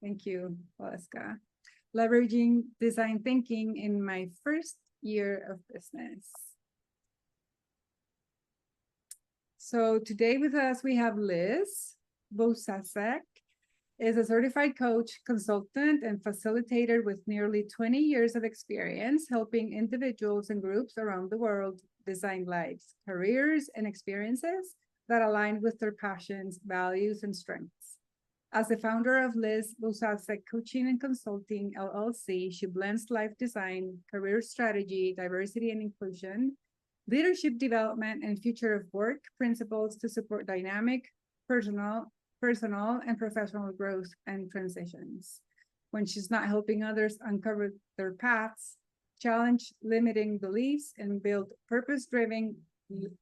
Thank you, Valeska. Leveraging design thinking in my first year of business. So today with us, we have Liz Bosasek, is a certified coach, consultant, and facilitator with nearly 20 years of experience helping individuals and groups around the world design lives, careers, and experiences that align with their passions, values, and strengths. As the founder of Liz Bosasek Coaching and Consulting, LLC, she blends life design, career strategy, diversity and inclusion, leadership development, and future of work principles to support dynamic, personal and professional growth and transitions. When she's not helping others uncover their paths, challenge limiting beliefs, and build purpose-driven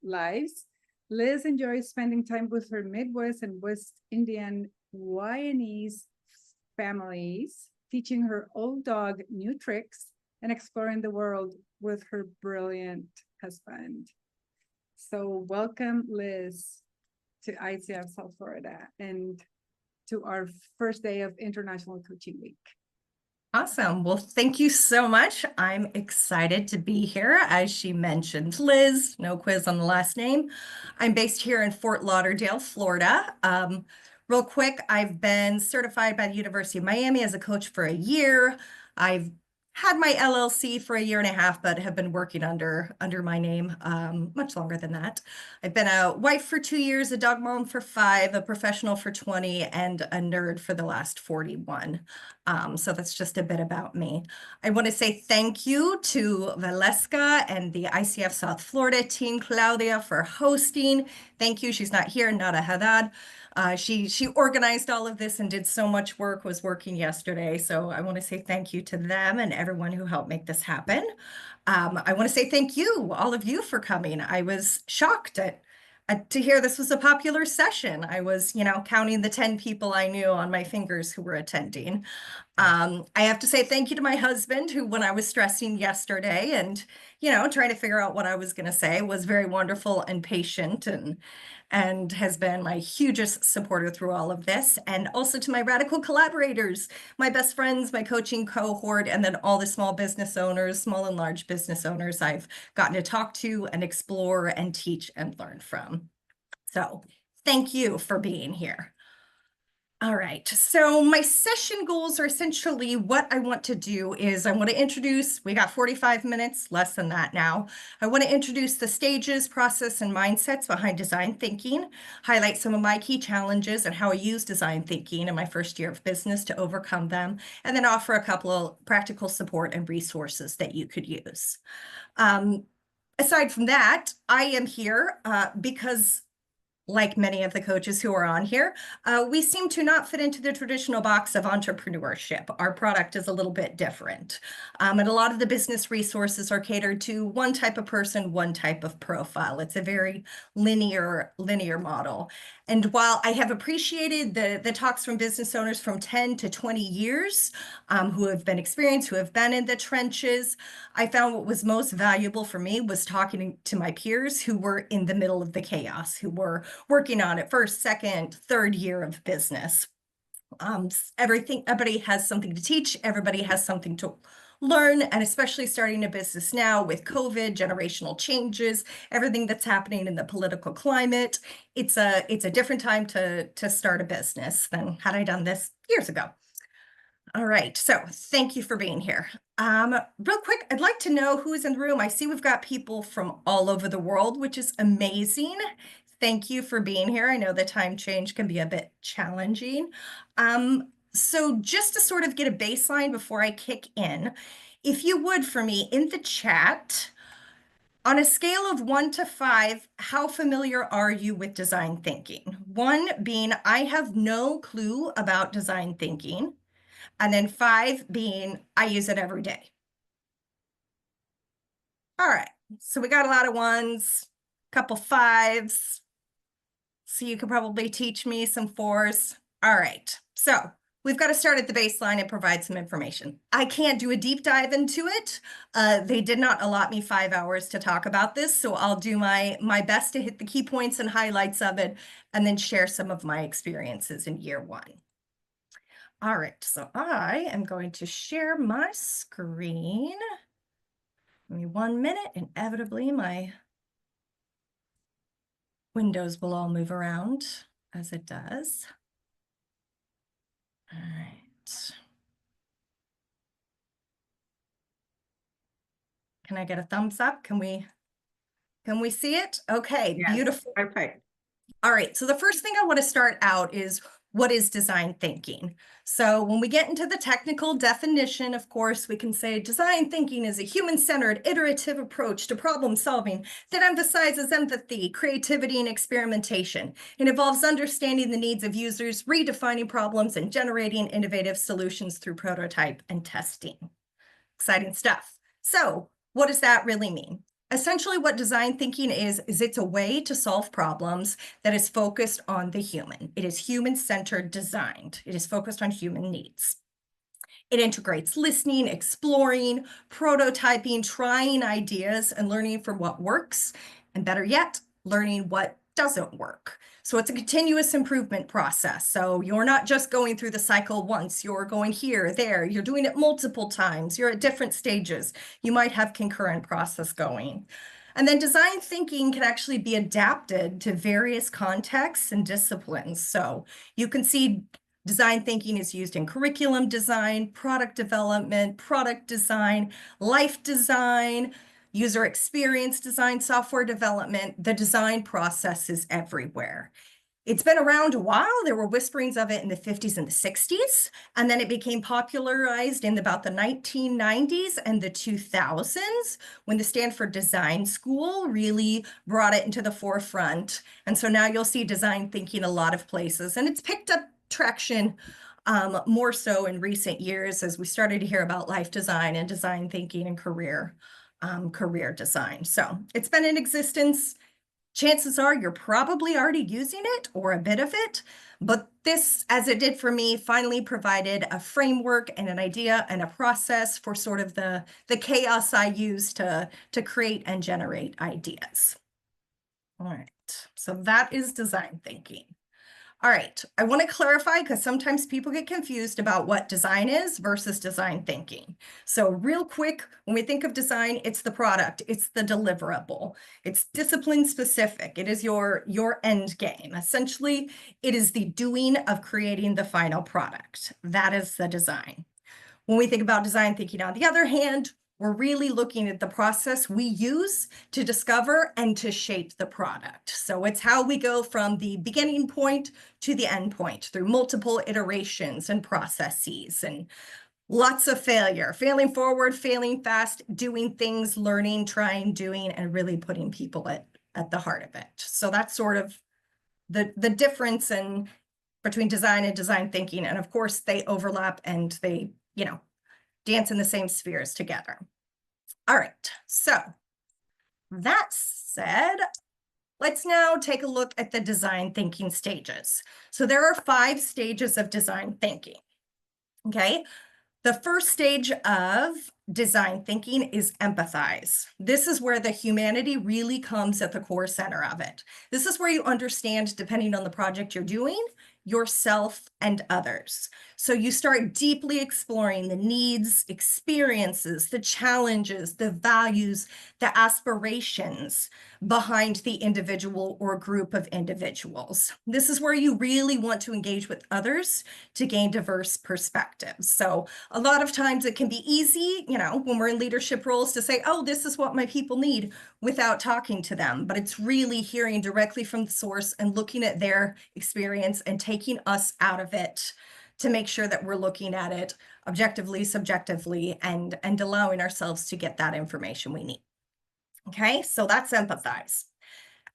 lives, Liz enjoys spending time with her Midwest and West Indian Guyanese families, teaching her old dog new tricks, and exploring the world with her brilliant husband. So welcome, Liz, to ICF South Florida and to our first day of International Coaching Week. Awesome. Well, thank you so much. I'm excited to be here. As she mentioned, Liz, no quiz on the last name. I'm based here in Fort Lauderdale, Florida. Real quick, I've been certified by the University of Miami as a coach for a year. I've had my LLC for a year and a half, but have been working under my name much longer than that. I've been a wife for 2 years, a dog mom for 5, a professional for 20, and a nerd for the last 41. So that's just a bit about me. I want to say thank you to Valeska and the ICF South Florida team, Claudia, for hosting. Thank you. She's not here, Nada Haddad. She organized all of this and did so much work, was working yesterday. So I want to say thank you to them and everyone who helped make this happen. I want to say thank you, all of you, for coming. I was shocked to hear this was a popular session. I was, counting the 10 people I knew on my fingers who were attending. I have to say thank you to my husband, who, when I was stressing yesterday and, trying to figure out what I was going to say, was very wonderful and patient and has been my hugest supporter through all of this. And also to my radical collaborators, my best friends, my coaching cohort, and then all the small business owners, small and large business owners I've gotten to talk to and explore and teach and learn from. So thank you for being here. All right, so my session goals are essentially what I want to do is I want to introduce, we got 45 minutes, less than that now. I want to introduce the stages, process, and mindsets behind design thinking, highlight some of my key challenges and how I use design thinking in my first year of business to overcome them, and then offer a couple of practical support and resources that you could use. Aside from that, I am here because, like many of the coaches who are on here, we seem to not fit into the traditional box of entrepreneurship. Our product is a little bit different. And a lot of the business resources are catered to one type of person, one type of profile. It's a very linear model. And while I have appreciated the talks from business owners from 10 to 20 years who have been experienced, who have been in the trenches, I found what was most valuable for me was talking to my peers who were in the middle of the chaos, who were working on it first, second, third year of business. Everybody has something to teach. Everybody has something to learn, and especially starting a business now with COVID, generational changes, everything that's happening in the political climate. It's a different time to start a business than had I done this years ago. All right, so thank you for being here. Real quick, I'd like to know who's in the room. I see we've got people from all over the world, which is amazing. Thank you for being here. I know the time change can be a bit challenging. So just to sort of get a baseline before I kick in, if you would, for me, in the chat, on a scale of 1 to 5, how familiar are you with design thinking? 1 being, I have no clue about design thinking. And then 5 being, I use it every day. All right, so we got a lot of 1s, a couple 5s. So you could probably teach me some 4s. All right, so we've got to start at the baseline and provide some information. I can't do a deep dive into it. They did not allot me 5 hours to talk about this, so I'll do my best to hit the key points and highlights of it, and then share some of my experiences in year 1. All right, so I am going to share my screen. Give me 1 minute. Inevitably, my windows will all move around as it does. All right. Can I get a thumbs up? Can we see it? Okay, Yes, beautiful. perfect. All right, so the first thing I want to start out is, what is design thinking? So when we get into the technical definition, of course, we can say design thinking is a human-centered, iterative approach to problem solving that emphasizes empathy, creativity, and experimentation. It involves understanding the needs of users, redefining problems, and generating innovative solutions through prototype and testing. Exciting stuff. So what does that really mean? Essentially, what design thinking is it's a way to solve problems that is focused on the human. It is human-centered designed. It is focused on human needs. It integrates listening, exploring, prototyping, trying ideas, and learning from what works, and better yet, learning what doesn't work. So it's a continuous improvement process. So you're not just going through the cycle once, you're going here, there, you're doing it multiple times, you're at different stages. You might have concurrent process going. And then design thinking can actually be adapted to various contexts and disciplines. So you can see design thinking is used in curriculum design, product development, product design, life design, user experience design, software development. The design process is everywhere. It's been around a while. There were whisperings of it in the 50s and the 60s, and then it became popularized in about the 1990s and the 2000s when the Stanford Design School really brought it into the forefront. And so now you'll see design thinking a lot of places, and it's picked up traction more so in recent years as we started to hear about life design and design thinking and career design. So it's been in existence. Chances are you're probably already using it or a bit of it, but this, as it did for me, finally provided a framework and an idea and a process for sort of the chaos I use to create and generate ideas. All right, so that is design thinking. All right, I want to clarify because sometimes people get confused about what design is versus design thinking. So real quick, when we think of design, it's the product, it's the deliverable, it's discipline specific, it is your end game. Essentially, it is the doing of creating the final product. That is the design. When we think about design thinking, on the other hand, we're really looking at the process we use to discover and to shape the product. So it's how we go from the beginning point to the end point through multiple iterations and processes and lots of failure, failing forward, failing fast, doing things, learning, trying, doing, and really putting people at the heart of it. So that's sort of the difference between design and design thinking. And of course, they overlap and they, dance in the same spheres together. All right, so that said, let's now take a look at the design thinking stages. So there are 5 stages of design thinking, okay? The first stage of design thinking is empathize. This is where the humanity really comes at the core center of it. This is where you understand, depending on the project you're doing, yourself and others. So you start deeply exploring the needs, experiences, the challenges, the values, the aspirations behind the individual or group of individuals. This is where you really want to engage with others to gain diverse perspectives. So a lot of times it can be easy, when we're in leadership roles to say, oh, this is what my people need without talking to them. But it's really hearing directly from the source and looking at their experience and taking us out of it to make sure that we're looking at it objectively, subjectively, and allowing ourselves to get that information we need. Okay, so that's empathize.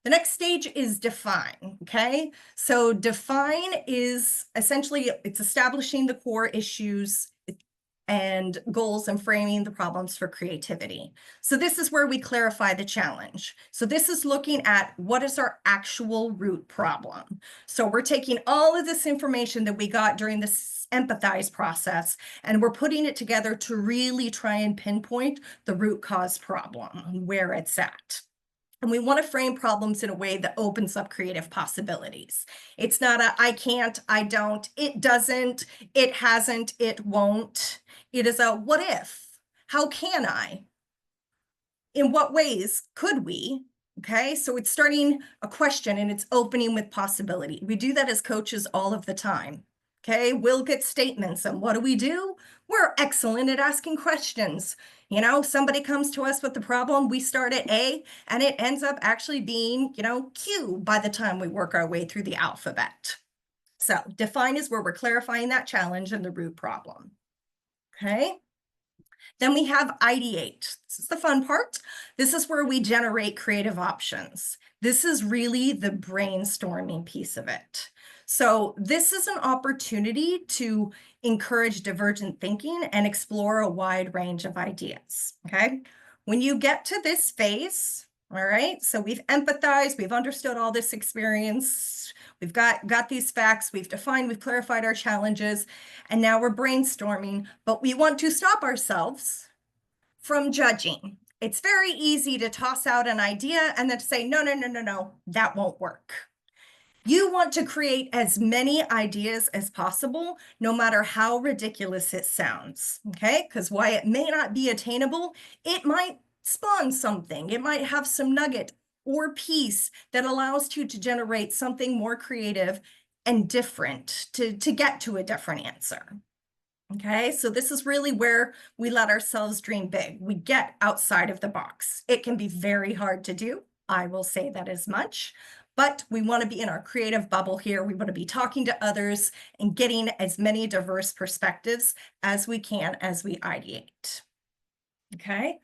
The next stage is define, okay? So define is essentially, it's establishing the core issues and goals and framing the problems for creativity. So this is where we clarify the challenge. So this is looking at what is our actual root problem. So we're taking all of this information that we got during this empathize process, and we're putting it together to really try and pinpoint the root cause problem, where it's at. And we want to frame problems in a way that opens up creative possibilities. It's not a I can't, I don't, it doesn't, it hasn't, it won't. It is a what if? How can I? In what ways could we? Okay, so it's starting a question and it's opening with possibility. We do that as coaches all of the time. Okay, we'll get statements, and what do? We're excellent at asking questions. You know, somebody comes to us with the problem, we start at A, and it ends up actually being, Q by the time we work our way through the alphabet. So define is where we're clarifying that challenge and the root problem. Okay. Then we have ideate. This is the fun part. This is where we generate creative options. This is really the brainstorming piece of it. So this is an opportunity to encourage divergent thinking and explore a wide range of ideas, okay? When you get to this phase, all right, so we've empathized, we've understood all this experience, we've got these facts, we've defined, we've clarified our challenges, and now we're brainstorming, but we want to stop ourselves from judging. It's very easy to toss out an idea and then to say, no, no, no, no, no, that won't work. You want to create as many ideas as possible, no matter how ridiculous it sounds, okay? Because while it may not be attainable, it might spawn something. It might have some nugget or piece that allows you to generate something more creative and different to get to a different answer. Okay, so this is really where we let ourselves dream big. We get outside of the box. It can be very hard to do. I will say that as much, but we want to be in our creative bubble here. We want to be talking to others and getting as many diverse perspectives as we can as we ideate. Okay.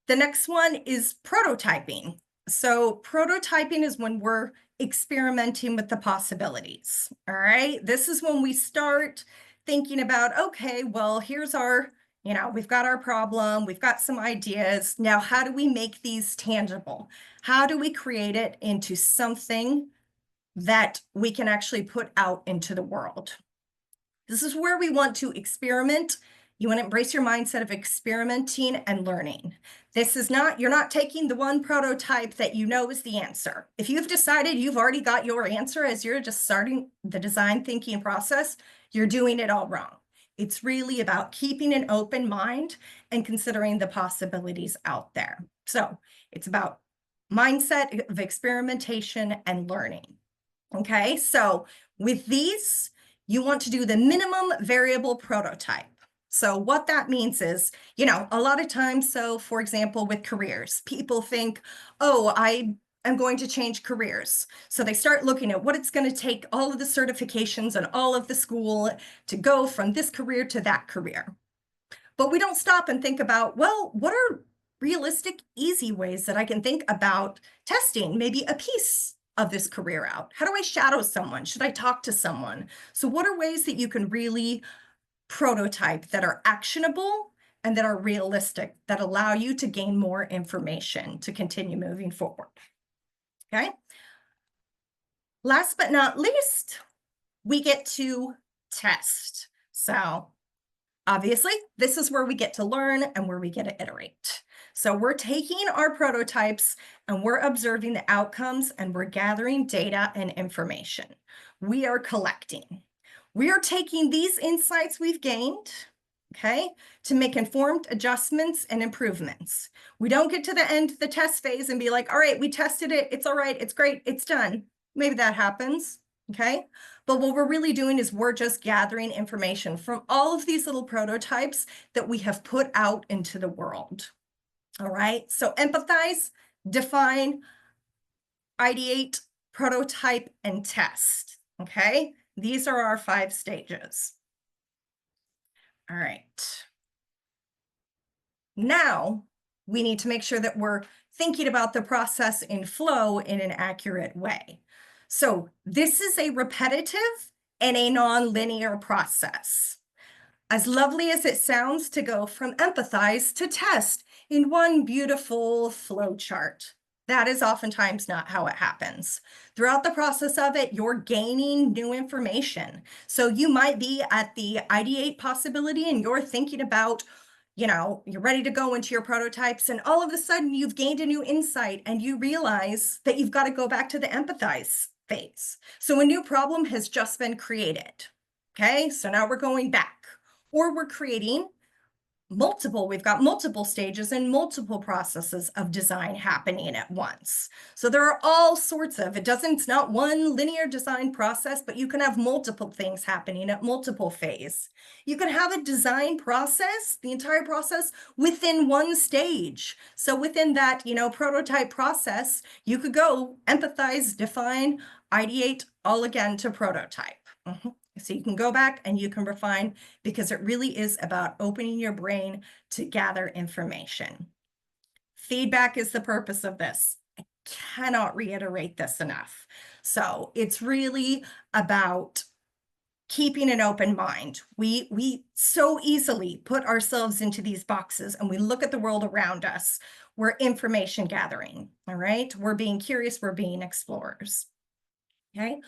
The next one is prototyping. So prototyping is when we're experimenting with the possibilities. All right. This is when we start thinking about, okay, well, here's our, we've got our problem, we've got some ideas. Now, how do we make these tangible? How do we create it into something that we can actually put out into the world? This is where we want to experiment. You want to embrace your mindset of experimenting and learning. This is not, you're not taking the one prototype that you know is the answer. If you've decided you've already got your answer as you're just starting the design thinking process, you're doing it all wrong. It's really about keeping an open mind and considering the possibilities out there. So it's about mindset of experimentation and learning. Okay, so with these, you want to do the minimum variable prototype. So what that means is, a lot of times, so for example, with careers, people think, oh, I am going to change careers. So they start looking at what it's going to take, all of the certifications and all of the school to go from this career to that career. But we don't stop and think about, well, what are realistic, easy ways that I can think about testing maybe a piece of this career out? How do I shadow someone? Should I talk to someone? So what are ways that you can really prototype that are actionable and that are realistic, that allow you to gain more information to continue moving forward? Okay. Last but not least, we get to test. So obviously, this is where we get to learn and where we get to iterate. So we're taking our prototypes and we're observing the outcomes and we're gathering data and information. We are collecting. We are taking these insights we've gained, okay, to make informed adjustments and improvements. We don't get to the end of the test phase and be like, all right, we tested it. It's all right. It's great. It's done. Maybe that happens, okay? But what we're really doing is we're just gathering information from all of these little prototypes that we have put out into the world. All right, so empathize, define, ideate, prototype, and test. Okay, these are our 5 stages. All right. Now we need to make sure that we're thinking about the process in flow in an accurate way. So this is a repetitive and a non-linear process. As lovely as it sounds to go from empathize to test in one beautiful flow chart, that is oftentimes not how it happens. Throughout the process of it, you're gaining new information. So you might be at the ideate possibility and you're thinking about you're ready to go into your prototypes, and all of a sudden you've gained a new insight and you realize that you've got to go back to the empathize phase. So a new problem has just been created. Okay, so now we're going back, or we're creating we've got multiple stages and multiple processes of design happening at once. So there are all sorts of, it's not one linear design process, but you can have multiple things happening at multiple phases. You can have a design process, the entire process within one stage. So within that, prototype process, you could go empathize, define, ideate, all again to prototype. So you can go back and you can refine, because it really is about opening your brain to gather information. Feedback is the purpose of this. I cannot reiterate this enough. So it's really about keeping an open mind. We so easily put ourselves into these boxes and we look at the world around us. We're information gathering, all right? We're being curious, we're being explorers, okay?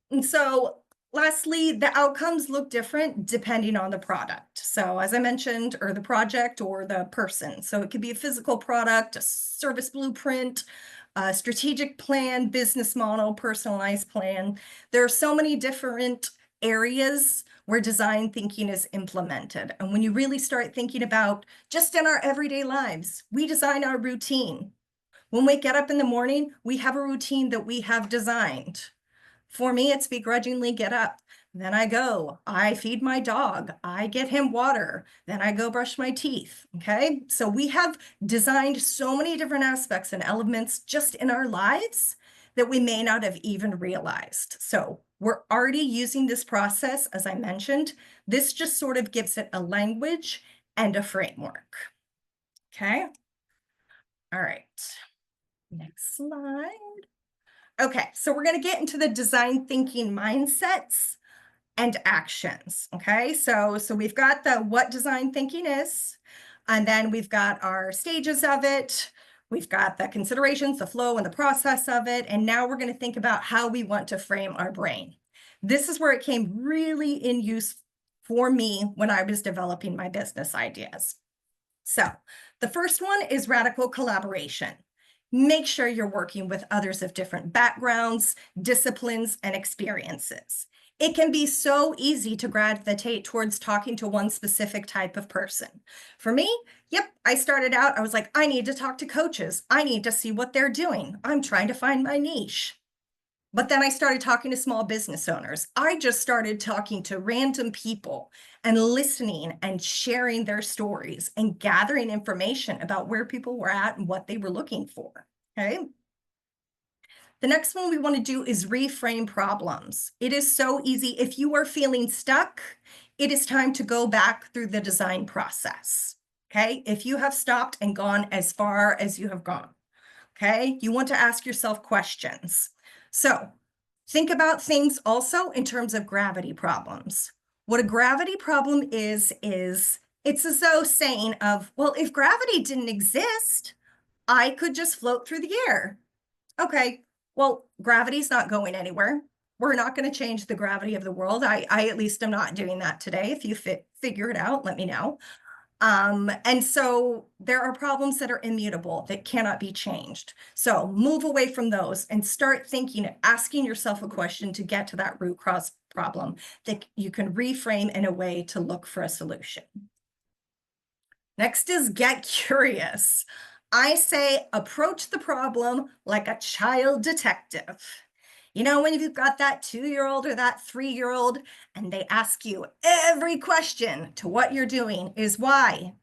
And so lastly, the outcomes look different depending on the product. So as I mentioned, or the project or the person. So it could be a physical product, a service blueprint, a strategic plan, business model, personalized plan. There are so many different areas where design thinking is implemented. And when you really start thinking about just in our everyday lives, we design our routine. When we get up in the morning, we have a routine that we have designed. For me, it's begrudgingly get up. Then I feed my dog, I get him water, then I go brush my teeth, okay? So we have designed so many different aspects and elements just in our lives that we may not have even realized. So we're already using this process, as I mentioned. This just sort of gives it a language and a framework, okay? All right, next slide. Okay, so we're going to get into the design thinking mindsets and actions. Okay, so we've got the what design thinking is, and then we've got our stages of it. We've got the considerations, the flow, and the process of it. And now we're going to think about how we want to frame our brain. This is where it came really in use for me when I was developing my business ideas. So the first one is radical collaboration. Make sure you're working with others of different backgrounds, disciplines, and experiences. It can be so easy to gravitate towards talking to one specific type of person. For me, I started out, I was like, I need to talk to coaches. I need to see what they're doing. I'm trying to find my niche. But then I started talking to small business owners. I just started talking to random people and listening and sharing their stories and gathering information about where people were at and what they were looking for, okay? The next one we want to do is reframe problems. It is so easy. If you are feeling stuck, it is time to go back through the design process, okay? If you have stopped and gone as far as you have gone, okay? You want to ask yourself questions. So think about things also in terms of gravity problems. What a gravity problem is it's as though saying of, well, if gravity didn't exist, I could just float through the air. Okay, well, gravity's not going anywhere. We're not going to change the gravity of the world. I at least am not doing that today. If you figure it out, let me know. And so there are problems that are immutable, that cannot be changed. So move away from those and start thinking, asking yourself a question to get to that root cause problem that you can reframe in a way to look for a solution. Next is get curious. I say approach the problem like a child detective. You know, when you've got that 2-year-old or that 3-year-old and they ask you every question to what you're doing is why?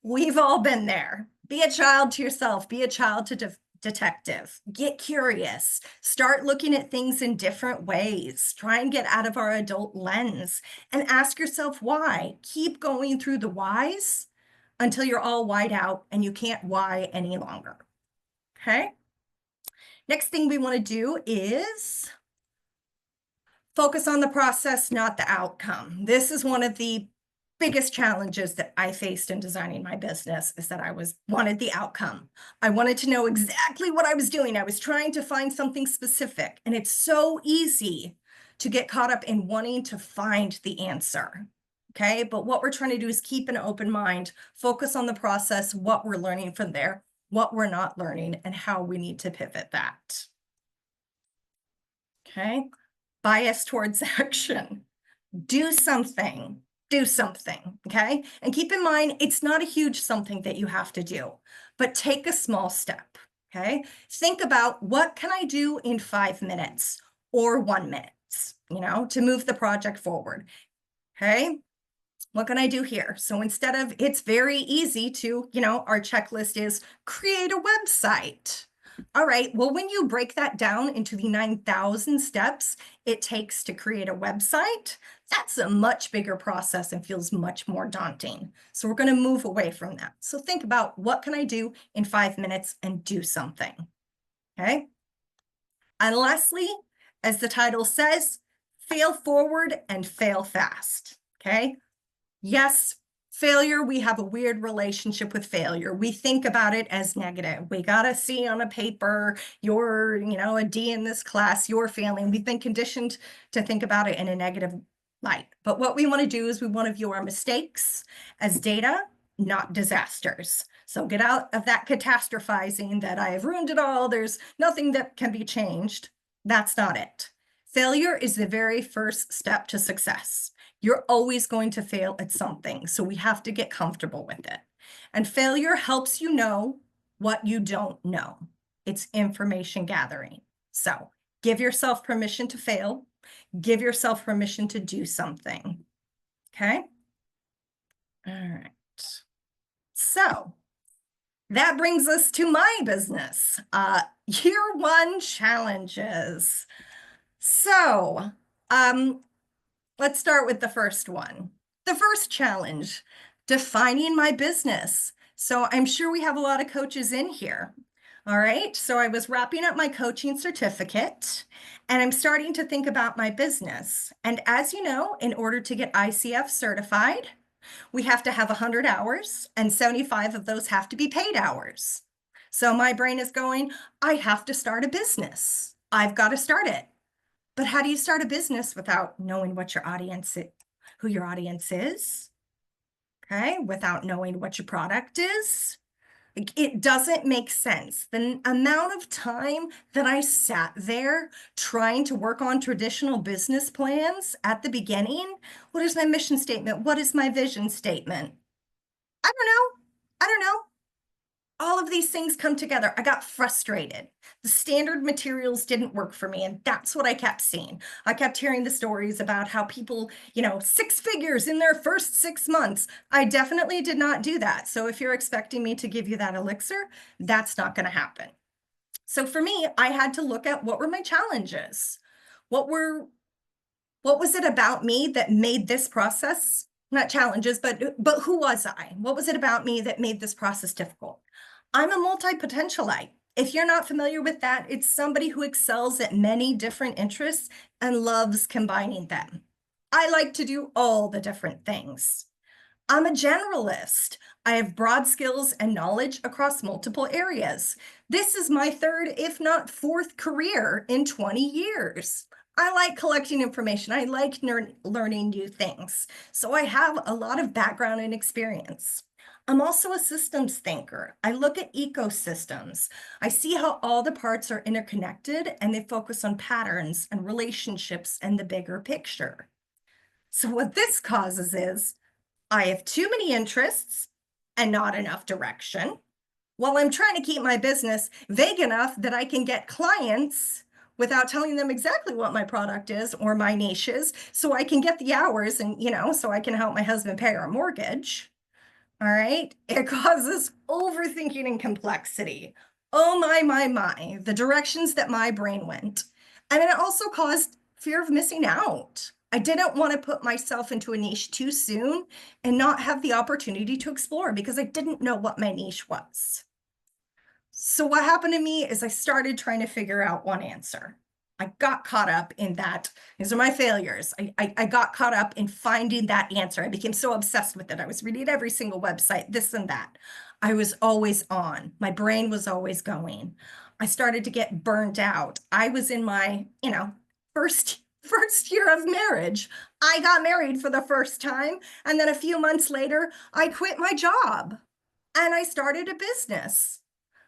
We've all been there. Be a child to yourself, be a child to detective. Get curious, start looking at things in different ways, try and get out of our adult lens and ask yourself why. Keep going through the whys until you're all why'd out and you can't why any longer. Okay. Next thing we want to do is focus on the process, not the outcome. This is one of the biggest challenges that I faced in designing my business, is that I wanted the outcome. I wanted to know exactly what I was doing. I was trying to find something specific, and it's so easy to get caught up in wanting to find the answer. Okay, but what we're trying to do is keep an open mind, focus on the process, what we're learning from there, what we're not learning, and how we need to pivot that. Okay, bias towards action. Do something, do something, okay? And keep in mind, it's not a huge something that you have to do, but take a small step, okay? Think about what can I do in 5 minutes or 1 minute, to move the project forward, okay? What can I do here? So instead of, it's very easy to, our checklist is create a website. All right, well, when you break that down into the 9,000 steps it takes to create a website, that's a much bigger process and feels much more daunting. So we're going to move away from that. So think about what can I do in 5 minutes and do something. Okay. And lastly, as the title says, fail forward and fail fast. Okay. Yes, failure, we have a weird relationship with failure. We think about it as negative. We got a C on a paper, you're, a D in this class, you're failing. We've been conditioned to think about it in a negative light. But what we want to do is we want to view our mistakes as data, not disasters. So get out of that catastrophizing that I have ruined it all, there's nothing that can be changed. That's not it. Failure is the very first step to success. You're always going to fail at something, so we have to get comfortable with it. And failure helps you know what you don't know. It's information gathering. So give yourself permission to fail. Give yourself permission to do something. Okay? All right. So that brings us to my business. Year one challenges. So, let's start with the first one. The first challenge, defining my business. So I'm sure we have a lot of coaches in here. All right, so I was wrapping up my coaching certificate and I'm starting to think about my business. And as you know, in order to get ICF certified, we have to have 100 hours and 75 of those have to be paid hours. So my brain is going, I have to start a business. I've got to start it. But how do you start a business without knowing what your audience is, who your audience is? Okay, without knowing what your product is? It doesn't make sense. The amount of time that I sat there trying to work on traditional business plans at the beginning. What is my mission statement? What is my vision statement? I don't know. I don't know. All of these things come together. I got frustrated. The standard materials didn't work for me. And that's what I kept seeing. I kept hearing the stories about how people, 6 figures in their first 6 months. I definitely did not do that. So if you're expecting me to give you that elixir, that's not going to happen. So for me, I had to look at what were my challenges? What was it about me that made this process, not challenges, but who was I? What was it about me that made this process difficult? I'm a multi-potentialite. If you're not familiar with that, it's somebody who excels at many different interests and loves combining them. I like to do all the different things. I'm a generalist. I have broad skills and knowledge across multiple areas. This is my third, if not fourth career in 20 years. I like collecting information. I like learning new things. So I have a lot of background and experience. I'm also a systems thinker. I look at ecosystems. I see how all the parts are interconnected and they focus on patterns and relationships and the bigger picture. So what this causes is I have too many interests and not enough direction, while I'm trying to keep my business vague enough that I can get clients without telling them exactly what my product is or my niche is, so I can get the hours and, so I can help my husband pay our mortgage. All right. It causes overthinking and complexity. Oh my, the directions that my brain went. And it also caused fear of missing out. I didn't want to put myself into a niche too soon and not have the opportunity to explore because I didn't know what my niche was. So what happened to me is I started trying to figure out one answer. I got caught up in that. These are my failures. I got caught up in finding that answer. I became so obsessed with it. I was reading every single website, this and that. I was always on. My brain was always going. I started to get burnt out. I was in my, first year of marriage. I got married for the first time. And then a few months later, I quit my job and I started a business.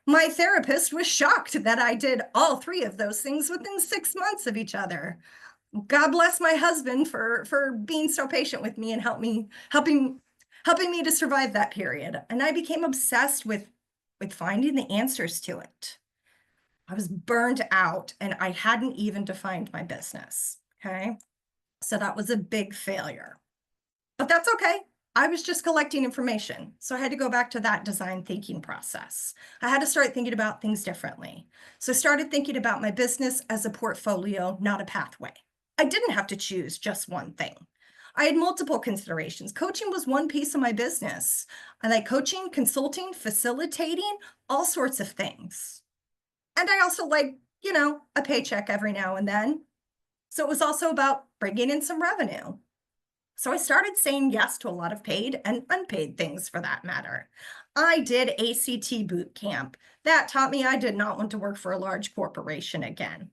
My therapist was shocked that I did all three of those things within 6 months of each other. God bless my husband for being so patient with me and helping me to survive that period. And I became obsessed with finding the answers to it. I was burned out and I hadn't even defined my business. Okay. So that was a big failure. But that's okay. I was just collecting information. So I had to go back to that design thinking process. I had to start thinking about things differently. So I started thinking about my business as a portfolio, not a pathway. I didn't have to choose just one thing. I had multiple considerations. Coaching was one piece of my business. I like coaching, consulting, facilitating, all sorts of things. And I also like, a paycheck every now and then. So it was also about bringing in some revenue. So I started saying yes to a lot of paid and unpaid things for that matter. I did ACT boot camp. That taught me I did not want to work for a large corporation again.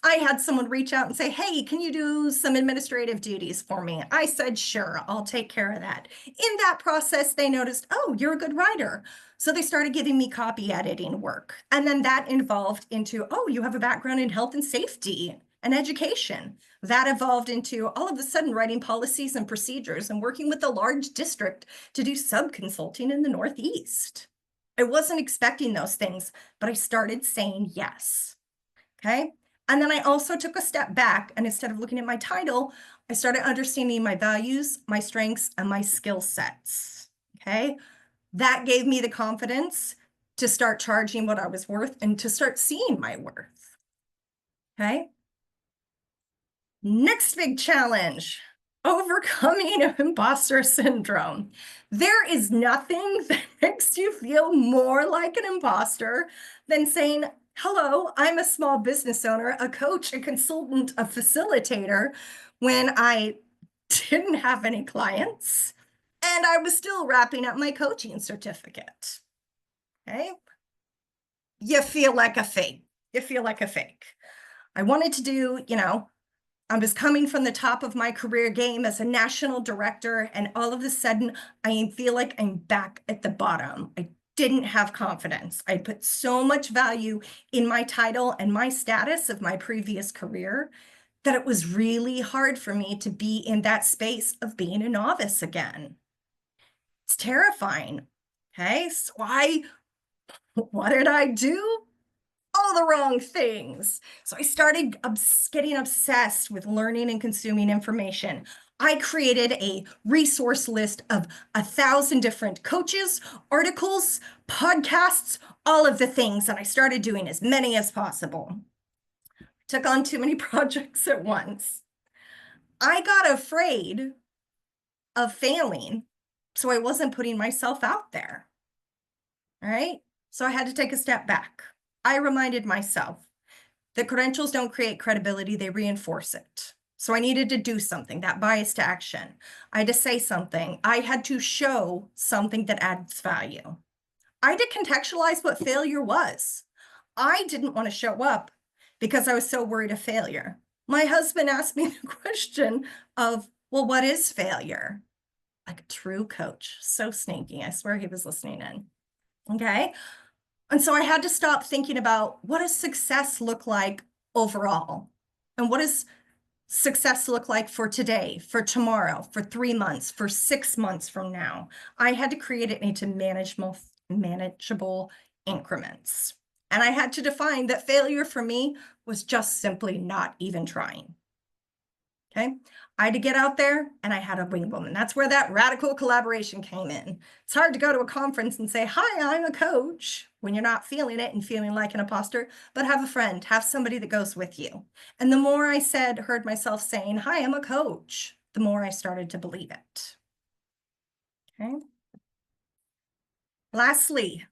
I had someone reach out and say, hey, can you do some administrative duties for me? I said, sure, I'll take care of that. In that process, they noticed, oh, you're a good writer. So they started giving me copy editing work. And then that evolved into, oh, you have a background in health and safety and education. That evolved into all of a sudden writing policies and procedures and working with a large district to do sub-consulting in the Northeast. I wasn't expecting those things, but I started saying yes. Okay. And then I also took a step back, and instead of looking at my title, I started understanding my values, my strengths, and my skill sets. Okay. That gave me the confidence to start charging what I was worth and to start seeing my worth. Okay. Next big challenge, overcoming imposter syndrome. There is nothing that makes you feel more like an imposter than saying, hello, I'm a small business owner, a coach, a consultant, a facilitator, when I didn't have any clients and I was still wrapping up my coaching certificate. Okay. You feel like a fake. You feel like a fake. I wanted to do, I was coming from the top of my career game as a national director, and all of a sudden, I feel like I'm back at the bottom. I didn't have confidence. I put so much value in my title and my status of my previous career that it was really hard for me to be in that space of being a novice again. It's terrifying. Okay, so what did I do? All the wrong things. So I started getting obsessed with learning and consuming information. I created a resource list of 1,000 different coaches, articles, podcasts, all of the things, and I started doing as many as possible. Took on too many projects at once. I got afraid of failing, so I wasn't putting myself out there. All right. So I had to take a step back. I reminded myself that credentials don't create credibility, they reinforce it. So I needed to do something, that bias to action. I had to say something. I had to show something that adds value. I had to contextualize what failure was. I didn't want to show up because I was so worried of failure. My husband asked me the question of, well, what is failure? Like a true coach, so sneaky. I swear he was listening in. Okay. And so I had to stop thinking about what does success look like overall? And what does success look like for today, for tomorrow, for 3 months, for 6 months from now? I had to create it into manageable increments. And I had to define that failure for me was just simply not even trying. Okay. I had to get out there and I had a wing woman. That's where that radical collaboration came in. It's hard to go to a conference and say, hi, I'm a coach when you're not feeling it and feeling like an imposter, but have a friend, have somebody that goes with you. And the more I heard myself saying, hi, I'm a coach, the more I started to believe it. Okay. Lastly,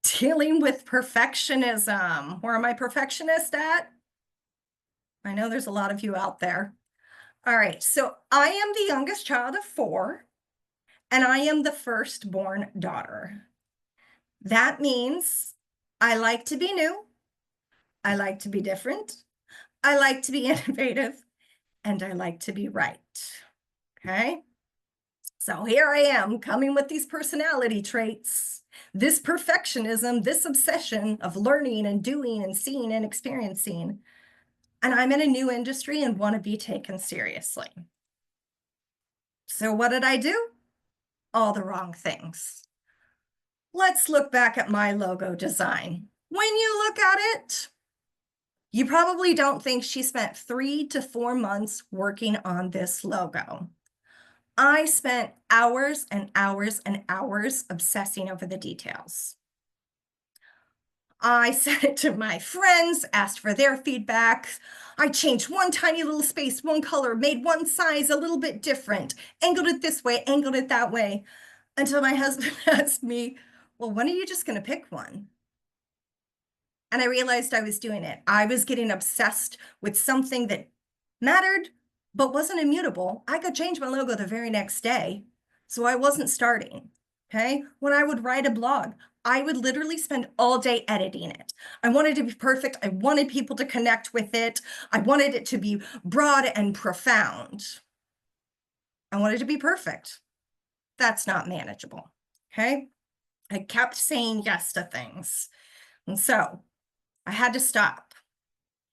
dealing with perfectionism. Where are my perfectionists at? I know there's a lot of you out there. All right, so I am the youngest child of 4, and I am the firstborn daughter. That means I like to be new. I like to be different. I like to be innovative. and I like to be right. Okay. So here I am coming with these personality traits, this perfectionism, this obsession of learning and doing and seeing and experiencing. And I'm in a new industry and want to be taken seriously. So what did I do? All the wrong things. Let's look back at my logo design. When you look at it, you probably don't think she spent 3 to 4 months working on this logo. I spent hours and hours and hours obsessing over the details. I sent it to my friends, asked for their feedback. I changed one tiny little space, one color, made one size a little bit different, angled it this way, angled it that way, until my husband asked me, well, when are you just going to pick one? And I realized I was doing it. I was getting obsessed with something that mattered, but wasn't immutable. I could change my logo the very next day. So I wasn't starting. Okay. When I would write a blog, I would literally spend all day editing it. I wanted it to be perfect. I wanted people to connect with it. I wanted it to be broad and profound. I wanted it to be perfect. That's not manageable. Okay. I kept saying yes to things. And so I had to stop,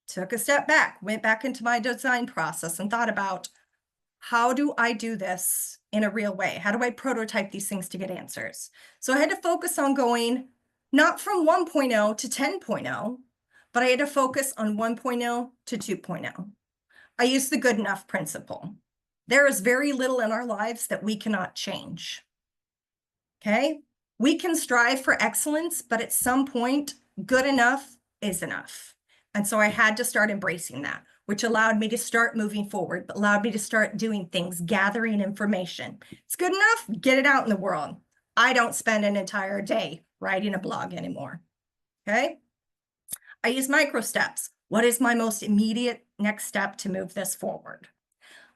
took a step back, went back into my design process and thought about, how do I do this in a real way? How do I prototype these things to get answers? So I had to focus on going not from 1.0 to 10.0, but I had to focus on 1.0 to 2.0. I used the good enough principle. There is very little in our lives that we cannot change. Okay? We can strive for excellence, but at some point, good enough is enough. And so I had to start embracing that, which allowed me to start moving forward, but allowed me to start doing things, gathering information. It's good enough, get it out in the world. I don't spend an entire day writing a blog anymore. Okay? I use micro steps. What is my most immediate next step to move this forward?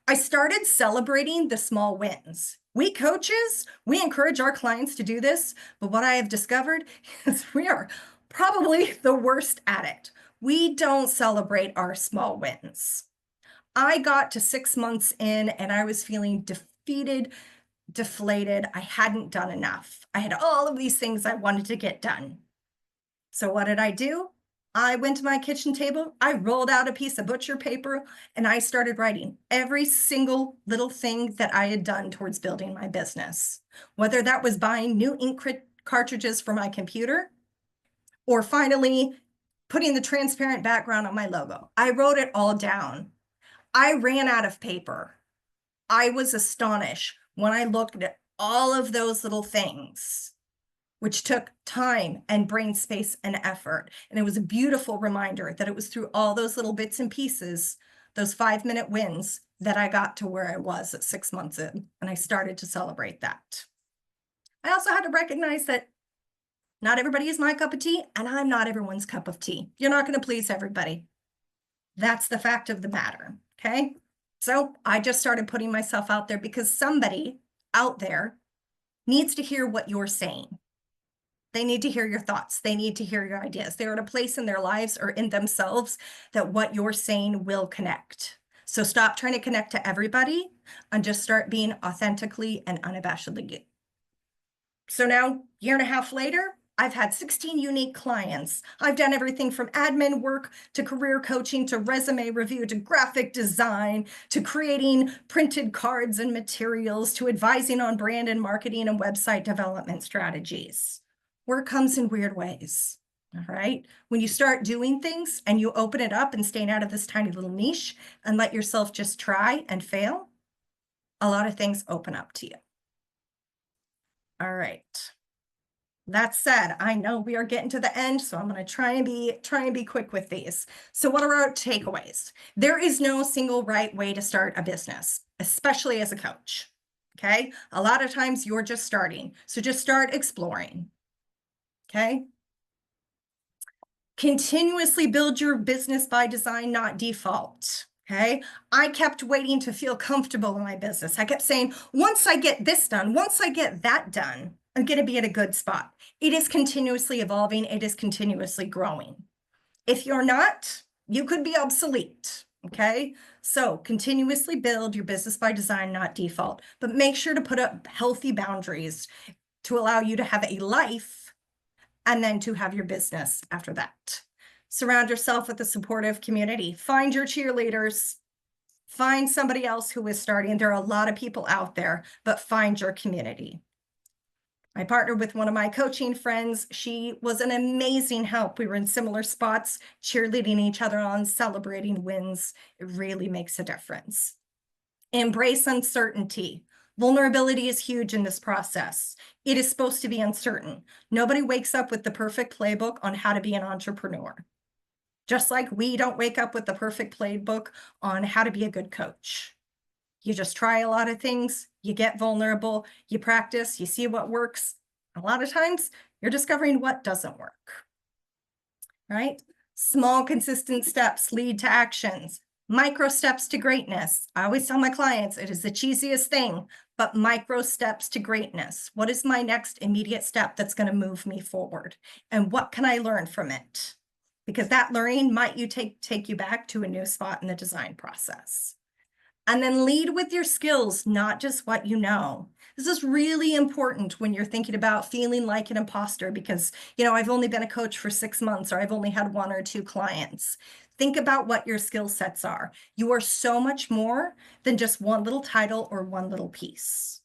I started celebrating the small wins. We coaches, we encourage our clients to do this, but what I have discovered is we are probably the worst at it. We don't celebrate our small wins. I got to 6 months in and I was feeling defeated, deflated. I hadn't done enough. I had all of these things I wanted to get done. So what did I do? I went to my kitchen table, I rolled out a piece of butcher paper, and I started writing every single little thing that I had done towards building my business. Whether that was buying new ink cartridges for my computer, or finally putting the transparent background on my logo. I wrote it all down. I ran out of paper. I was astonished when I looked at all of those little things, which took time and brain space and effort. And it was a beautiful reminder that it was through all those little bits and pieces, those 5-minute wins, that I got to where I was at 6 months in. And I started to celebrate that. I also had to recognize that not everybody is my cup of tea, and I'm not everyone's cup of tea. You're not going to please everybody. That's the fact of the matter. Okay. So I just started putting myself out there because somebody out there needs to hear what you're saying. They need to hear your thoughts. They need to hear your ideas. They're at a place in their lives or in themselves that what you're saying will connect. So stop trying to connect to everybody and just start being authentically and unabashedly you. So now, 1.5 years later, I've had 16 unique clients. I've done everything from admin work to career coaching to resume review to graphic design to creating printed cards and materials to advising on brand and marketing and website development strategies. Work comes in weird ways, all right? When you start doing things and you open it up and stay out of this tiny little niche and let yourself just try and fail, a lot of things open up to you. All right. That said, I know we are getting to the end, so I'm going to try and be quick with these. So what are our takeaways? There is no single right way to start a business, especially as a coach. Okay? A lot of times you're just starting, so just start exploring. Okay? Continuously build your business by design, not default. Okay. I kept waiting to feel comfortable in my business. I kept saying, once I get this done, once I get that done, I'm going to be at a good spot. It is continuously evolving. It is continuously growing. If you're not, you could be obsolete. Okay, so continuously build your business by design, not default, but make sure to put up healthy boundaries to allow you to have a life and then to have your business after that. Surround yourself with a supportive community. Find your cheerleaders. Find somebody else who is starting. There are a lot of people out there, but find your community. I partnered with one of my coaching friends. She was an amazing help. We were in similar spots, cheerleading each other on, celebrating wins. It really makes a difference. Embrace uncertainty. Vulnerability is huge in this process. It is supposed to be uncertain. Nobody wakes up with the perfect playbook on how to be an entrepreneur. Just like we don't wake up with the perfect playbook on how to be a good coach. You just try a lot of things, you get vulnerable, you practice, you see what works. A lot of times you're discovering what doesn't work, right? Small, consistent steps lead to actions. Micro steps to greatness. I always tell my clients it is the cheesiest thing, but micro steps to greatness. What is my next immediate step that's going to move me forward? And what can I learn from it? Because that learning might take you back to a new spot in the design process. And then lead with your skills, not just what you know. This is really important when you're thinking about feeling like an imposter because, I've only been a coach for 6 months or I've only had 1 or 2 clients. Think about what your skill sets are. You are so much more than just one little title or one little piece.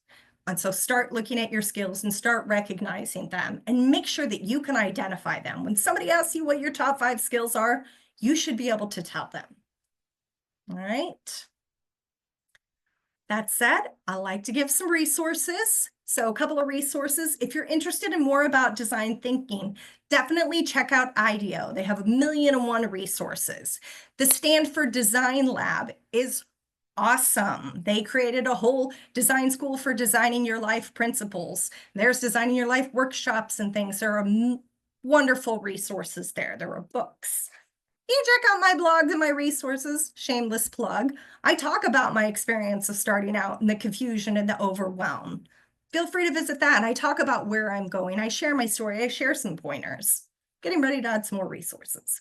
And so start looking at your skills and start recognizing them and make sure that you can identify them. When somebody asks you what your top 5 skills are, you should be able to tell them. All right. That said, I like to give some resources. So a couple of resources. If you're interested in more about design thinking, definitely check out IDEO. They have 1,000,001 resources. The Stanford Design Lab is awesome. They created a whole design school for designing your life principles. There's designing your life workshops and things. There are wonderful resources there. There are books. You check out my blogs and my resources, shameless plug. I talk about my experience of starting out and the confusion and the overwhelm. Feel free to visit that. And I talk about where I'm going. I share my story. I share some pointers. Getting ready to add some more resources.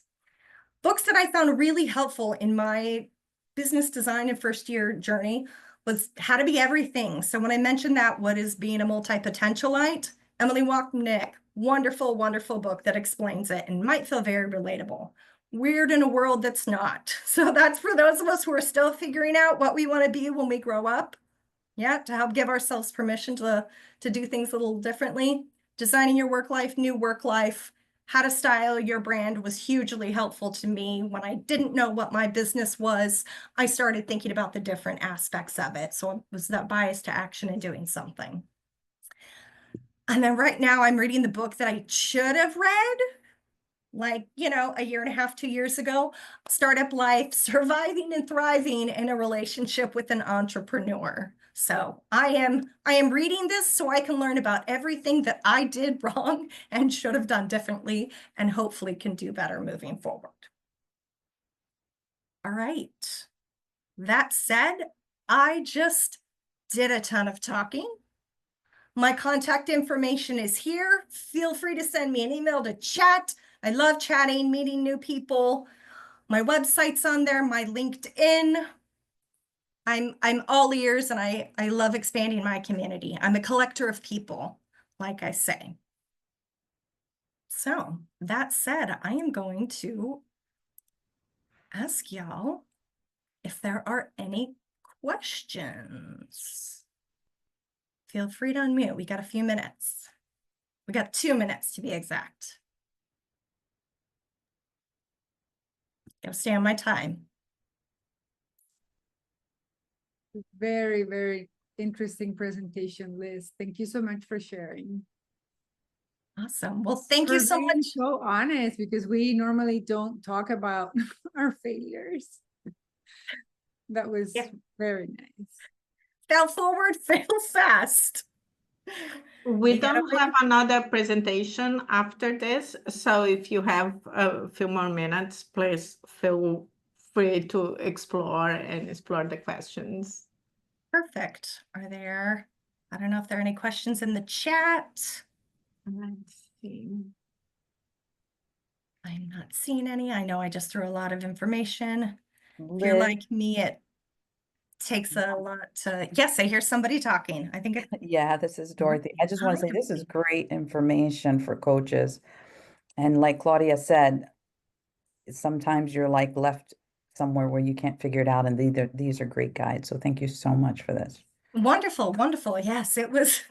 Books that I found really helpful in my business design and first year journey was How to Be Everything. So when I mentioned that, what is being a multi-potentialite? Emily Wapnick, wonderful, wonderful book that explains it and might feel very relatable. Weird in a world that's not. So that's for those of us who are still figuring out what we want to be when we grow up. Yeah, to help give ourselves permission to do things a little differently. Designing Your Work Life, New Work Life, How to Style Your Brand was hugely helpful to me. When I didn't know what my business was, I started thinking about the different aspects of it. So it was that bias to action and doing something. And then right now I'm reading the book that I should have read like, a year and a half, 2 years ago, Startup Life, Surviving and Thriving in a Relationship with an Entrepreneur. So I am reading this so I can learn about everything that I did wrong and should have done differently and hopefully can do better moving forward. All right. That said, I just did a ton of talking. My contact information is here. Feel free to send me an email to chat. I love chatting, meeting new people. My website's on there, my LinkedIn. I'm all ears and I love expanding my community. I'm a collector of people, like I say. So that said, I am going to ask y'all if there are any questions. Feel free to unmute. We got a few minutes. We got 2 minutes to be exact. Gotta stay on my time. Very, very interesting presentation, Liz. Thank you so much for sharing. Awesome. Well, thank you For so being much. so honest, because we normally don't talk about our failures. That was very nice. Fail forward, fail fast. We don't have another presentation after this, so if you have a few more minutes, please feel free to explore the questions. Perfect. I don't know if there are any questions in the chat. Let's see. I'm not seeing any. I know I just threw a lot of information. If you're Liz, like me, it takes a lot to, yes, I hear somebody talking. I think it, yeah, this is Dorothy. I just want to say this is great information for coaches. And like Claudia said, sometimes you're like left somewhere where you can't figure it out, and these are great guides. So thank you so much for this. wonderful, wonderful. Yes, it was,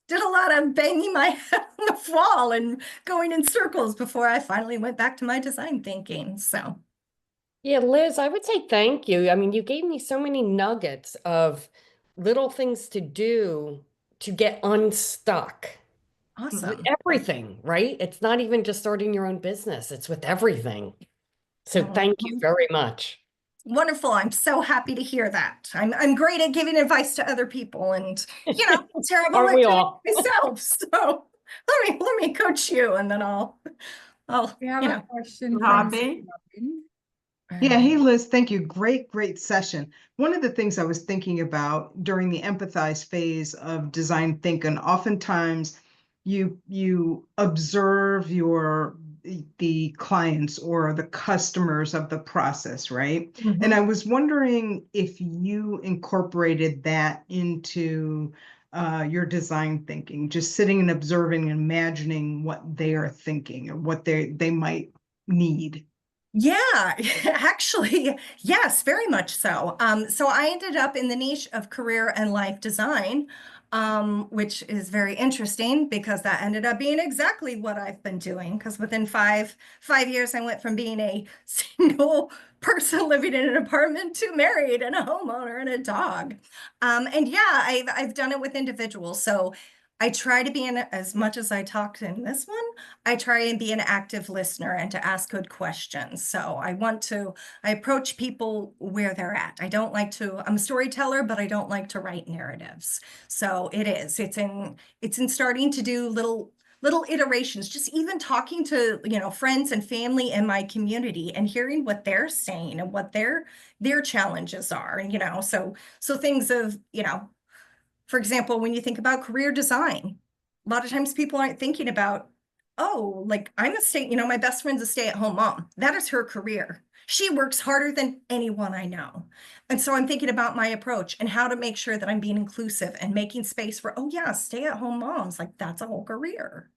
did a lot of banging my head on the wall and going in circles before I finally went back to my design thinking. So Yeah, Liz, I would say thank you. I mean, you gave me so many nuggets of little things to do to get unstuck with awesome. everything, right? It's not even just starting your own business, it's with everything. So Oh, thank you very much. wonderful. I'm so happy to hear that. I'm great at giving advice to other people and, terrible Aren't at we doing all? it myself. So let me coach you and then I'll, We have a question from Robbie? Robin. Yeah, hey Liz, thank you. Great session. One of the things I was thinking about during the empathize phase of design thinking, oftentimes you observe the clients or the customers of the process, right? And I was wondering if you incorporated that into your design thinking, just sitting and observing and imagining what they are thinking or what they might need. Yeah, actually, yes, very much so. So I ended up in the niche of career and life design, which is very interesting because that ended up being exactly what I've been doing. Because within five years, I went from being a single person living in an apartment to married and a homeowner and a dog. And yeah, I've done it with individuals. So I try to be in as much as I talked in this one. I try and be an active listener and to ask good questions. So I approach people where they're at. I'm a storyteller, but I don't like to write narratives. So it's in starting to do little iterations, just even talking to, friends and family in my community and hearing what they're saying and what their challenges are. And, so things of, for example, when you think about career design, a lot of times people aren't thinking about, oh, like my best friend's a stay-at-home mom. That is her career. She works harder than anyone I know. And so I'm thinking about my approach and how to make sure that I'm being inclusive and making space for, oh yeah, stay-at-home moms, like that's a whole career.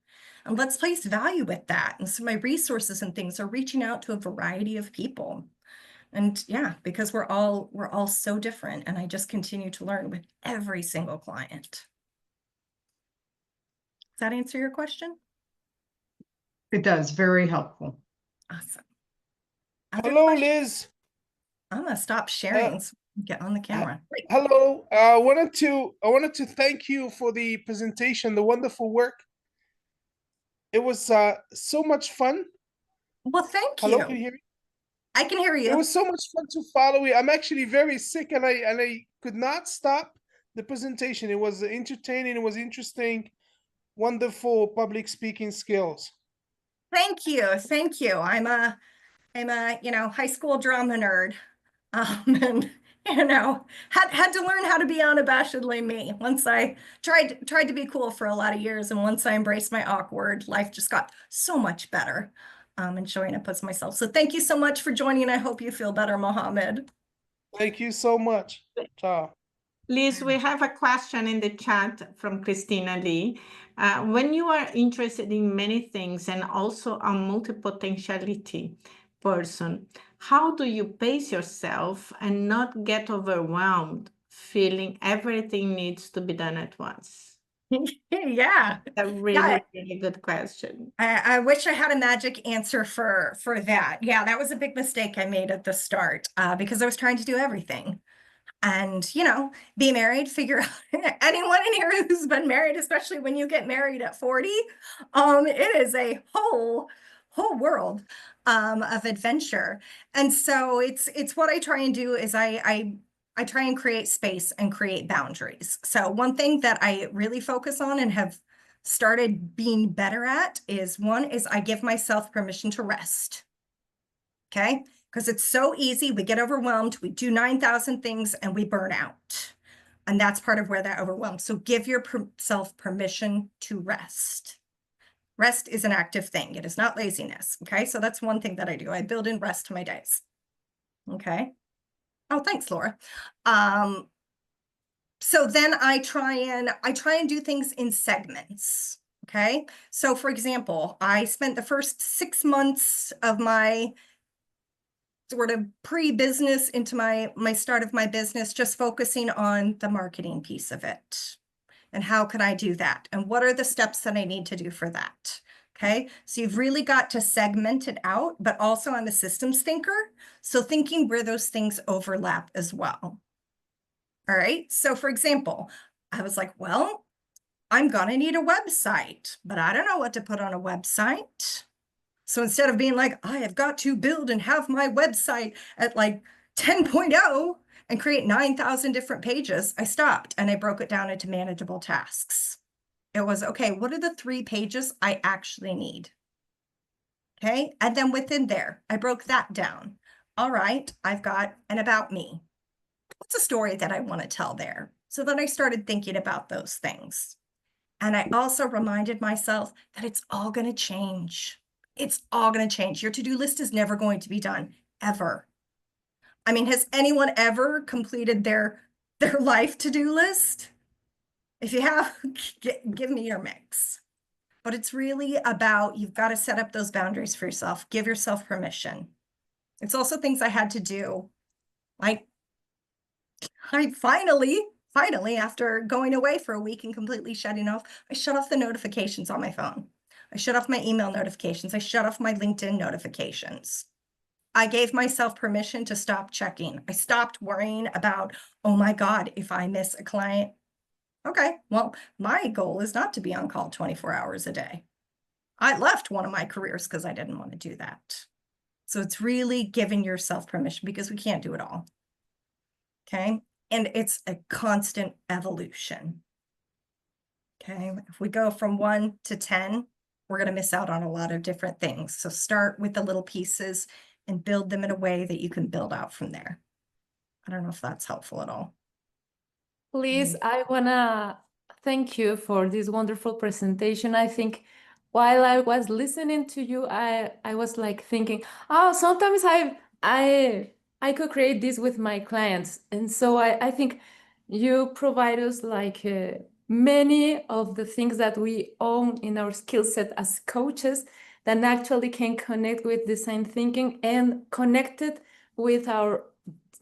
And let's place value with that. And so my resources and things are reaching out to a variety of people. And yeah, because we're all so different, and I just continue to learn with every single client. Does that answer your question? It does, very helpful. Awesome. Other Hello, questions? Liz. I'm gonna stop sharing so we can get on the camera. Great. Hello. I wanted to thank you for the presentation, the wonderful work. It was so much fun. Well, thank Hello, you. can you hear me? I can hear It you. was so much fun to follow it. I'm actually very sick, and I could not stop the presentation. It was entertaining. It was interesting. Wonderful public speaking skills. Thank you. Thank you. I'm a high school drama nerd. And had to learn how to be unabashedly me. Once I tried to be cool for a lot of years, and once I embraced my awkward, life just got so much better. And showing up as myself. So thank you so much for joining. I hope you feel better, Mohammed. Thank you so much. Ciao. Liz, we have a question in the chat from Christina Lee. When you are interested in many things and also a multi-potentiality person, how do you pace yourself and not get overwhelmed, feeling everything needs to be done at once? Yeah. A really good question. I wish I had a magic answer for that. Yeah, that was a big mistake I made at the start because I was trying to do everything. And, be married, figure out anyone in here who's been married, especially when you get married at 40, it is a whole world of adventure. And so it's what I try and do is I try and create space and create boundaries. So one thing that I really focus on and have started being better at is I give myself permission to rest. Okay? Because it's so easy. We get overwhelmed. We do 9,000 things and we burn out. And that's part of where that overwhelmed. So give yourself permission to rest. Rest is an active thing. It is not laziness. Okay? So that's one thing that I do. I build in rest to my days. Okay. Oh, thanks, Laura. So then I try and do things in segments. Okay. So for example, I spent the first 6 months of my sort of pre-business into my start of my business, just focusing on the marketing piece of it. And how can I do that? And what are the steps that I need to do for that? Okay, so you've really got to segment it out, but also I'm a systems thinker. So thinking where those things overlap as well. All right, so for example, I was like, well, I'm gonna need a website, but I don't know what to put on a website. So instead of being like, I have got to build and have my website at like 10.0 and create 9,000 different pages, I stopped and I broke it down into manageable tasks. It was, okay, what are the 3 pages I actually need? Okay, and then within there, I broke that down. All right, I've got an about me. What's a story that I want to tell there? So then I started thinking about those things. And I also reminded myself that it's all going to change. It's all going to change. Your to-do list is never going to be done, ever. I mean, has anyone ever completed their life to-do list? If you have, give me your mix. But it's really about, you've got to set up those boundaries for yourself. Give yourself permission. It's also things I had to do. Like, I finally, after going away for a week and completely shutting off, I shut off the notifications on my phone. I shut off my email notifications. I shut off my LinkedIn notifications. I gave myself permission to stop checking. I stopped worrying about, oh my God, if I miss a client. Okay, well, my goal is not to be on call 24 hours a day. I left one of my careers because I didn't want to do that. So it's really giving yourself permission because we can't do it all. Okay, and it's a constant evolution. Okay, if we go from 1 to 10, we're going to miss out on a lot of different things. So start with the little pieces and build them in a way that you can build out from there. I don't know if that's helpful at all. Please, I wanna thank you for this wonderful presentation. I think while I was listening to you, I was like thinking, oh, sometimes I could create this with my clients. And so I think you provide us like many of the things that we own in our skill set as coaches that actually can connect with design thinking and connect it with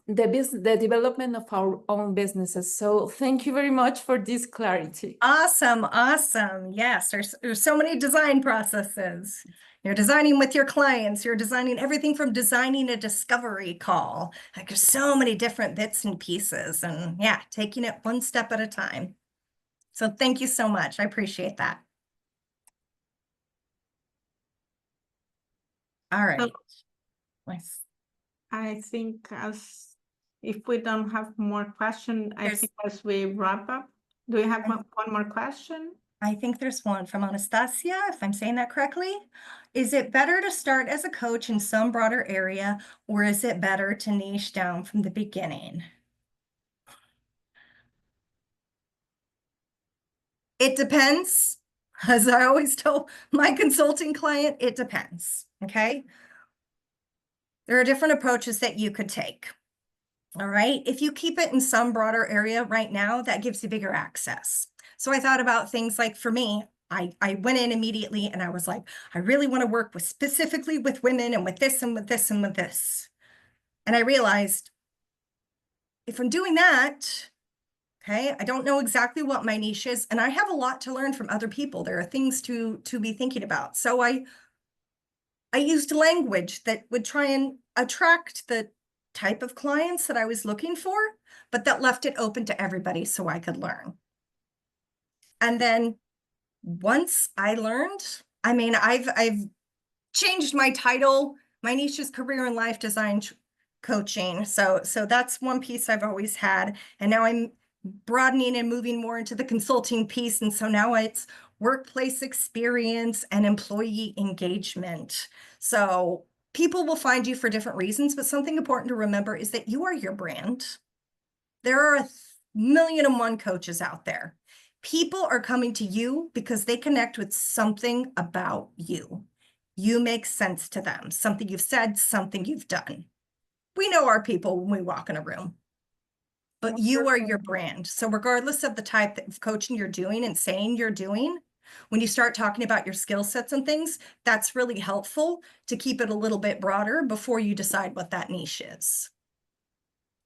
the development of our own businesses. So thank you very much for this clarity. Awesome, awesome. Yes, there's so many design processes. You're designing with your clients. You're designing everything from designing a discovery call. Like there's so many different bits and pieces, and yeah, taking it one step at a time. So thank you so much. I appreciate that. All right. Nice. I think if we don't have more questions, I think as we wrap up, do we have one more question? I think there's one from Anastasia, if I'm saying that correctly. Is it better to start as a coach in some broader area, or is it better to niche down from the beginning? It depends. As I always tell my consulting client, it depends, okay? There are different approaches that you could take, all right? If you keep it in some broader area right now, that gives you bigger access. So I thought about things like, for me, I went in immediately and I was like, I really want to work with specifically with women and with this and with this and with this. And I realized if I'm doing that, okay, I don't know exactly what my niche is, and I have a lot to learn from other people. There are things to be thinking about. So I used language that would try and attract the type of clients that I was looking for, but that left it open to everybody so I could learn. And then once I learned, I mean, I've changed my title. My niche is career and life design coaching. So that's one piece I've always had. And now I'm broadening and moving more into the consulting piece. And so now it's workplace experience and employee engagement. So people will find you for different reasons, but something important to remember is that you are your brand. There are 1,000,001 coaches out there. People are coming to you because they connect with something about you. You make sense to them, something you've said, something you've done. We know our people when we walk in a room. But you are your brand. So regardless of the type of coaching you're doing and saying you're doing, when you start talking about your skill sets and things, that's really helpful to keep it a little bit broader before you decide what that niche is.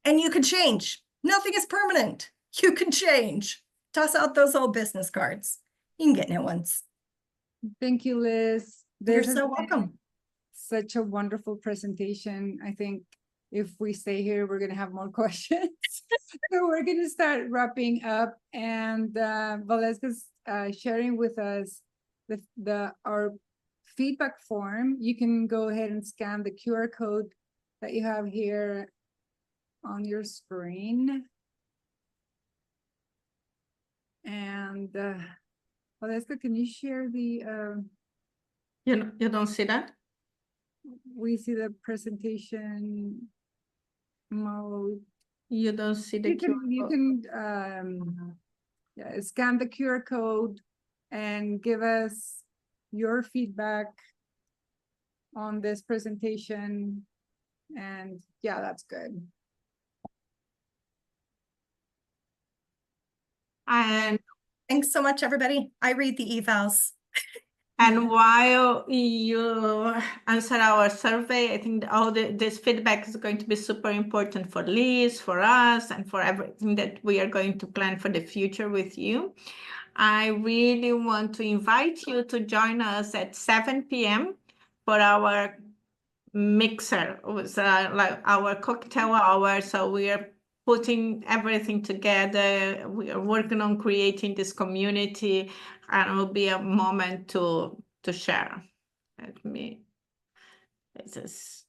And you can change. Nothing is permanent. You can change. Toss out those old business cards. You can get new ones. Thank you, Liz. You're This has so been welcome. such a wonderful presentation. I think if we stay here, we're going to have more questions. So we're going to start wrapping up, and Valeska's sharing with us our feedback form. You can go ahead and scan the QR code that you have here on your screen. And Valeska, can you share the You don't see that? we see the presentation mode. You don't see the QR You code? can yeah, scan the QR code and give us your feedback on this presentation. And yeah, that's good. And Thanks so much, everybody. I read the evals. And while you answer our survey, I think all this feedback is going to be super important for Liz, for us, and for everything that we are going to plan for the future with you. I really want to invite you to join us at 7 p.m. for our mixer, like our cocktail hour. So we are putting everything together. We are working on creating this community, and it will be a moment to share. Let me, this is.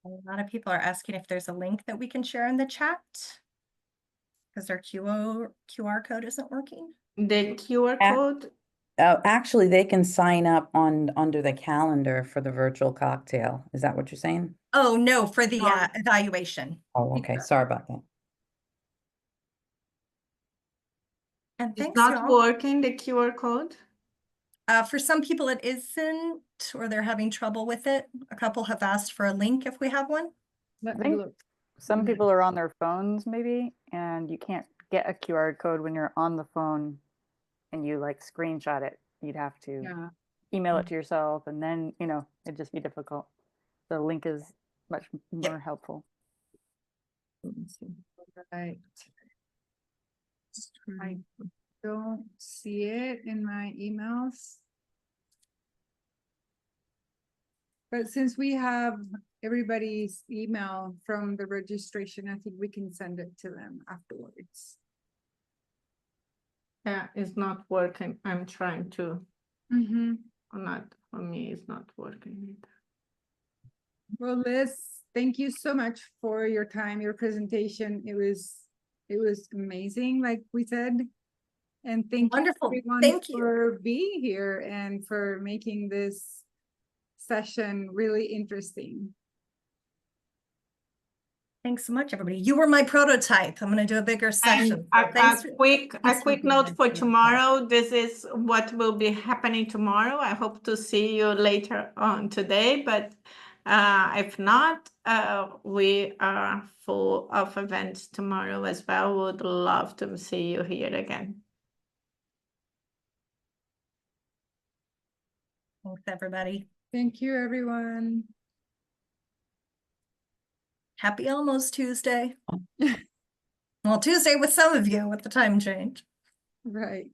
A lot of people are asking if there's a link that we can share in the chat because our QR code isn't working. The QR Yeah. code. Actually, they can sign up under the calendar for the virtual cocktail. Is that what you're saying? Oh, no, for the evaluation. Oh, okay. Sorry about that. And It's thanks, not y'all. working, the QR code. For some people it isn't, or they're having trouble with it. A couple have asked for a link if we have one. Let I me think look. some people are on their phones maybe, and you can't get a QR code when you're on the phone and you like screenshot it. You'd have to Yeah. email it to yourself, and then, it'd just be difficult. The link is much more helpful. Right. I don't see it in my emails. But since we have everybody's email from the registration, I think we can send it to them afterwards. Yeah, it's not working. I'm trying to, Mm-hmm. not for me, it's not working either. Well, Liz, thank you so much for your time, your presentation. It was amazing, like we said. And thank Wonderful. you everyone Thank you. for being here and for making this session really interesting. Thanks so much, everybody. You were my prototype. I'm going to do a bigger session. And Thanks. a quick thanks for being note here. for tomorrow. This is what will be happening tomorrow. I hope to see you later on today, but if not, we are full of events tomorrow as well. Would love to see you here again. Thanks, everybody. Thank you, everyone. Happy almost Tuesday. Well, Tuesday with some of you with the time change. Right.